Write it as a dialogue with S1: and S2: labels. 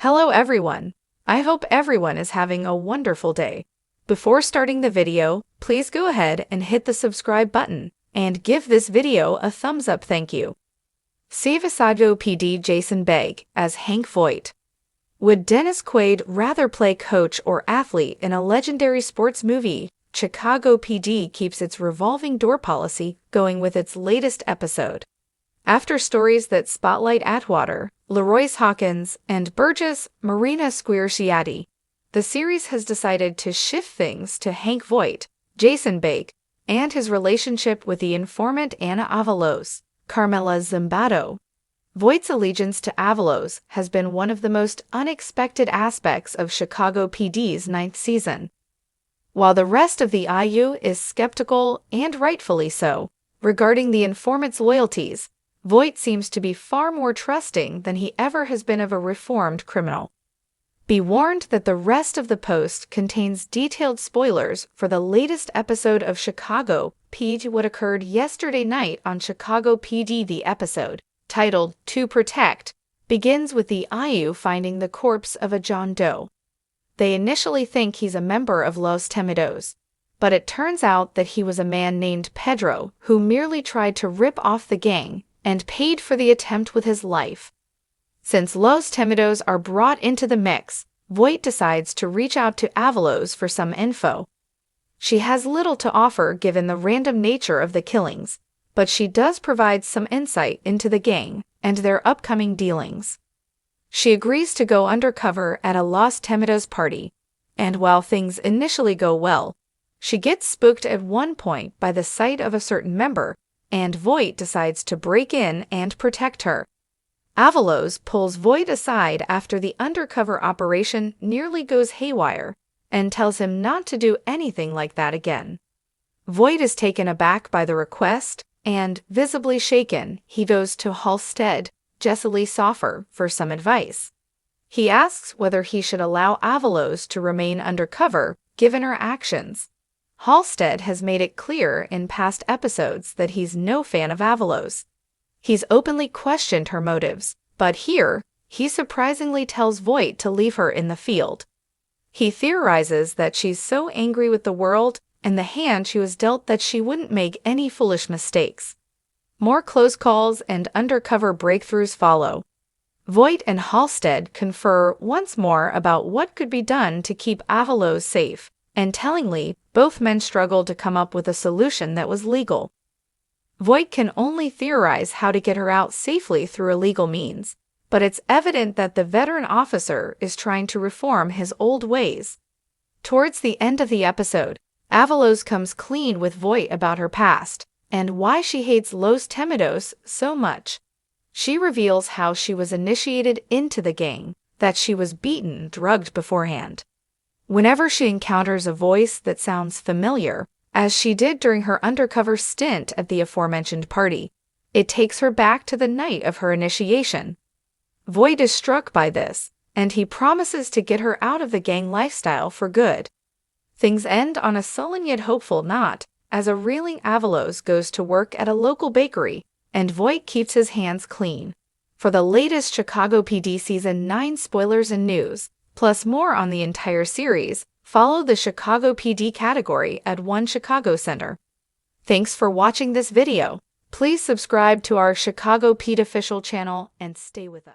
S1: Hello everyone. I hope everyone is having a wonderful day. Before starting the video, please go ahead and hit the subscribe button and give this video a thumbs up. Thank you. Chicago PD Jason Begg as Hank Voight. Would Dennis Quaid rather play coach or athlete in a legendary sports movie? Chicago PD keeps its revolving door policy going with its latest episode. After stories that spotlight Atwater, Leroyce Hawkins, and Burgess Marina Squirciati, the series has decided to shift things to Hank Voight, Jason Begg, and his relationship with the informant Anna Avalos, Carmela Zimbardo. Voight's allegiance to Avalos has been one of the most unexpected aspects of Chicago PD's 9th season. While the rest of the IU is skeptical, and rightfully so, regarding the informant's loyalties, Voight seems to be far more trusting than he ever has been of a reformed criminal. Be warned that the rest of the post contains detailed spoilers for the latest episode of Chicago PD. What occurred yesterday night on Chicago PD. The episode, titled To Protect, begins with the IU finding the corpse of a John Doe. They initially think he's a member of Los Temidos, but it turns out that he was a man named Pedro who merely tried to rip off the gang and paid for the attempt with his life. Since Los Temidos are brought into the mix, Voight decides to reach out to Avalos for some info. She has little to offer given the random nature of the killings, but she does provide some insight into the gang and their upcoming dealings. She agrees to go undercover at a Los Temidos party, and while things initially go well, she gets spooked at one point by the sight of a certain member, and Voight decides to break in and protect her. Avalos pulls Voight aside after the undercover operation nearly goes haywire and tells him not to do anything like that again. Voight is taken aback by the request, and, visibly shaken, he goes to Halstead, Jesse Soffer, for some advice. He asks whether he should allow Avalos to remain undercover given her actions. Halstead has made it clear in past episodes that he's no fan of Avalos. He's openly questioned her motives, but here, he surprisingly tells Voight to leave her in the field. He theorizes that she's so angry with the world and the hand she was dealt that she wouldn't make any foolish mistakes. More close calls and undercover breakthroughs follow. Voight and Halstead confer once more about what could be done to keep Avalos safe, and tellingly, both men struggle to come up with a solution that was legal. Voight can only theorize how to get her out safely through illegal means, but it's evident that the veteran officer is trying to reform his old ways. Towards the end of the episode, Avalos comes clean with Voight about her past and why she hates Los Temidos so much. She reveals how she was initiated into the gang, that she was beaten, drugged beforehand. Whenever she encounters a voice that sounds familiar, as she did during her undercover stint at the aforementioned party, it takes her back to the night of her initiation. Voight is struck by this, and he promises to get her out of the gang lifestyle for good. Things end on a sullen yet hopeful note, as a reeling Avalos goes to work at a local bakery, and Voight keeps his hands clean. For the latest Chicago PD Season 9 spoilers and news, plus more on the entire series, follow the Chicago PD category at One Chicago Center. Thanks for watching this video. Please subscribe to our Chicago PD official channel and stay with us.